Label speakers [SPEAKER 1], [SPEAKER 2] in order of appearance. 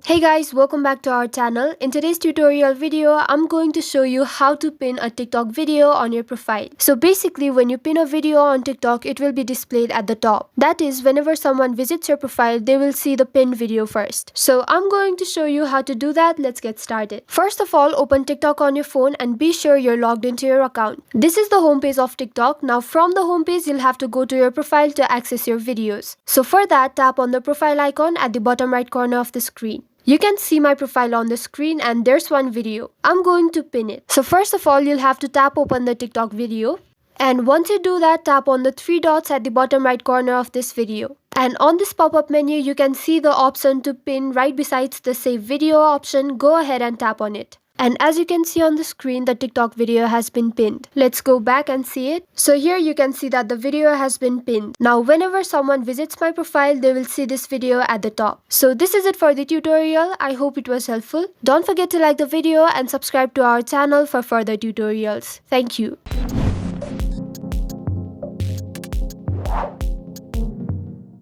[SPEAKER 1] Hey guys, welcome back to our channel. In today's tutorial video, I'm going to show you how to pin a TikTok video on your profile. So basically, when you pin a video on TikTok, it will be displayed at the top. That is, whenever someone visits your profile, they will see the pinned video first. So I'm going to show you how to do that. Let's get started. First of all, open TikTok on your phone and be sure you're logged into your account. This is the homepage of TikTok. Now from the homepage, you'll have to go to your profile to access your videos. So for that, tap on the profile icon at the bottom right corner of the screen. You can see my profile on the screen and there's one video. I'm going to pin it. So first of all, you'll have to tap open the TikTok video. And once you do that, tap on the three dots at the bottom right corner of this video. And on this pop-up menu, you can see the option to pin right besides the save video option. Go ahead and tap on it. And as you can see on the screen, the TikTok video has been pinned. Let's go back and see it. So here you can see that the video has been pinned. Now whenever someone visits my profile, they will see this video at the top. So this is it for the tutorial. I hope it was helpful. Don't forget to like the video and subscribe to our channel for further tutorials. Thank you.